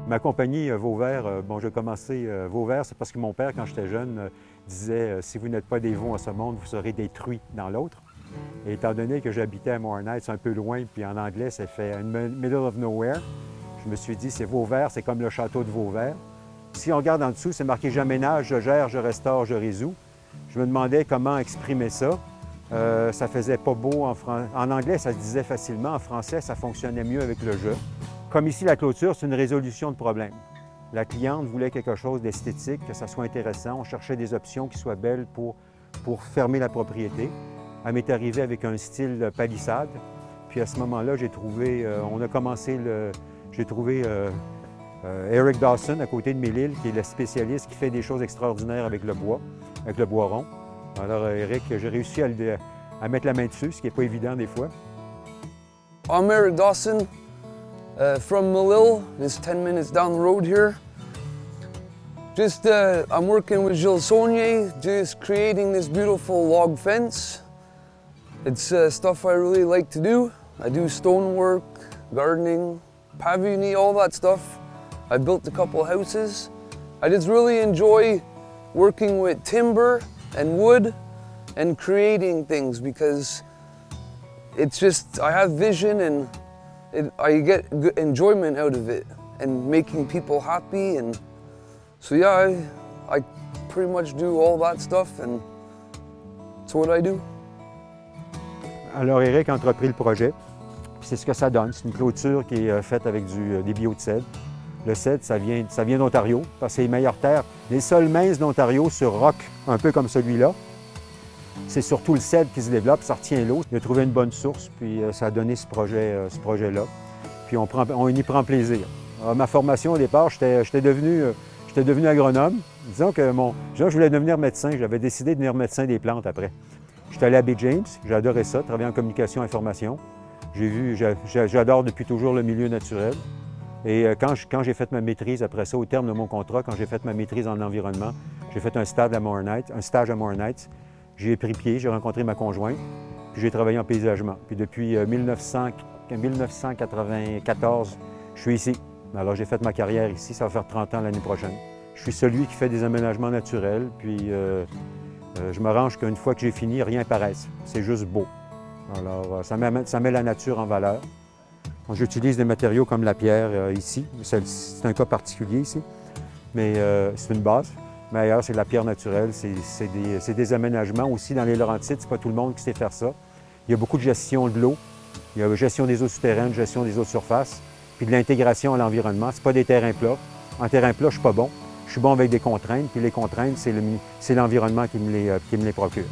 Ma compagnie Vauvert, bon, j'ai commencé Vauvert, c'est parce que mon père, quand j'étais jeune, disait si vous n'êtes pas des veaux en ce monde, vous serez des truies dans l'autre. Et étant donné que j'habitais à Moore Heights, un peu loin, puis en anglais, ça fait « middle of nowhere », je me suis dit, c'est Vauvert, c'est comme le château de Vauvert. Si on regarde en dessous, c'est marqué « j'aménage, je gère, je restaure, je résous ». Je me demandais comment exprimer ça. Ça faisait pas beau en anglais, ça se disait facilement. En français, ça fonctionnait mieux avec le « je ». Comme ici, la clôture, c'est une résolution de problème. La cliente voulait quelque chose d'esthétique, que ça soit intéressant. On cherchait des options qui soient belles pour fermer la propriété. Elle m'est arrivée avec un style palissade. Puis à ce moment-là, j'ai trouvé Eric Dawson à côté de Mélile, qui est le spécialiste qui fait des choses extraordinaires avec le bois rond. Alors Eric, j'ai réussi à mettre la main dessus, ce qui n'est pas évident des fois. I'm Eric Dawson. From Mélile, it's 10 minutes down the road here. I'm working with Gilles Saunier, just creating this beautiful log fence. It's stuff I really like to do. I do stonework, gardening, pavillioning, all that stuff. I built a couple houses. I just really enjoy working with timber and wood and creating things because it's just, I have vision and I get good enjoyment out of it and making people happy, and so yeah, I pretty much do all that stuff and it's what I do. Alors Eric a entrepris le projet, puis c'est ce que ça donne. C'est une clôture qui est faite avec des bio de cèdre. Le cèdre, ça vient d'Ontario, parce que c'est les meilleures terres. Les sols minces d'Ontario sur roc, un peu comme celui-là, c'est surtout le cèdre qui se développe, ça retient l'eau. Il a trouvé une bonne source, puis ça a donné ce projet-là. Puis on y prend plaisir. Alors, ma formation au départ, j'étais devenu agronome. Disons que je voulais devenir médecin. J'avais décidé de devenir médecin des plantes après. J'étais allé à Bay James, j'ai adoré ça, travailler en communication et information. J'adore depuis toujours le milieu naturel. Et quand j'ai fait ma maîtrise après ça, au terme de mon contrat, quand j'ai fait ma maîtrise en environnement, j'ai fait un stage à Moore Heights. J'ai pris pied, j'ai rencontré ma conjointe, puis j'ai travaillé en paysagement. Puis depuis 1994, je suis ici. Alors j'ai fait ma carrière ici, ça va faire 30 ans l'année prochaine. Je suis celui qui fait des aménagements naturels, puis je m'arrange qu'une fois que j'ai fini, rien paraisse. C'est juste beau. Alors ça met la nature en valeur. J'utilise des matériaux comme la pierre ici. C'est un cas particulier ici, mais c'est une base. Mais ailleurs, c'est de la pierre naturelle, c'est des aménagements. Aussi, dans les Laurentides, c'est pas tout le monde qui sait faire ça. Il y a beaucoup de gestion de l'eau, il y a gestion des eaux souterraines, gestion des eaux de surface, puis de l'intégration à l'environnement. C'est pas des terrains plats. En terrain plat, je suis pas bon. Je suis bon avec des contraintes, puis les contraintes, c'est l'environnement qui me les procure.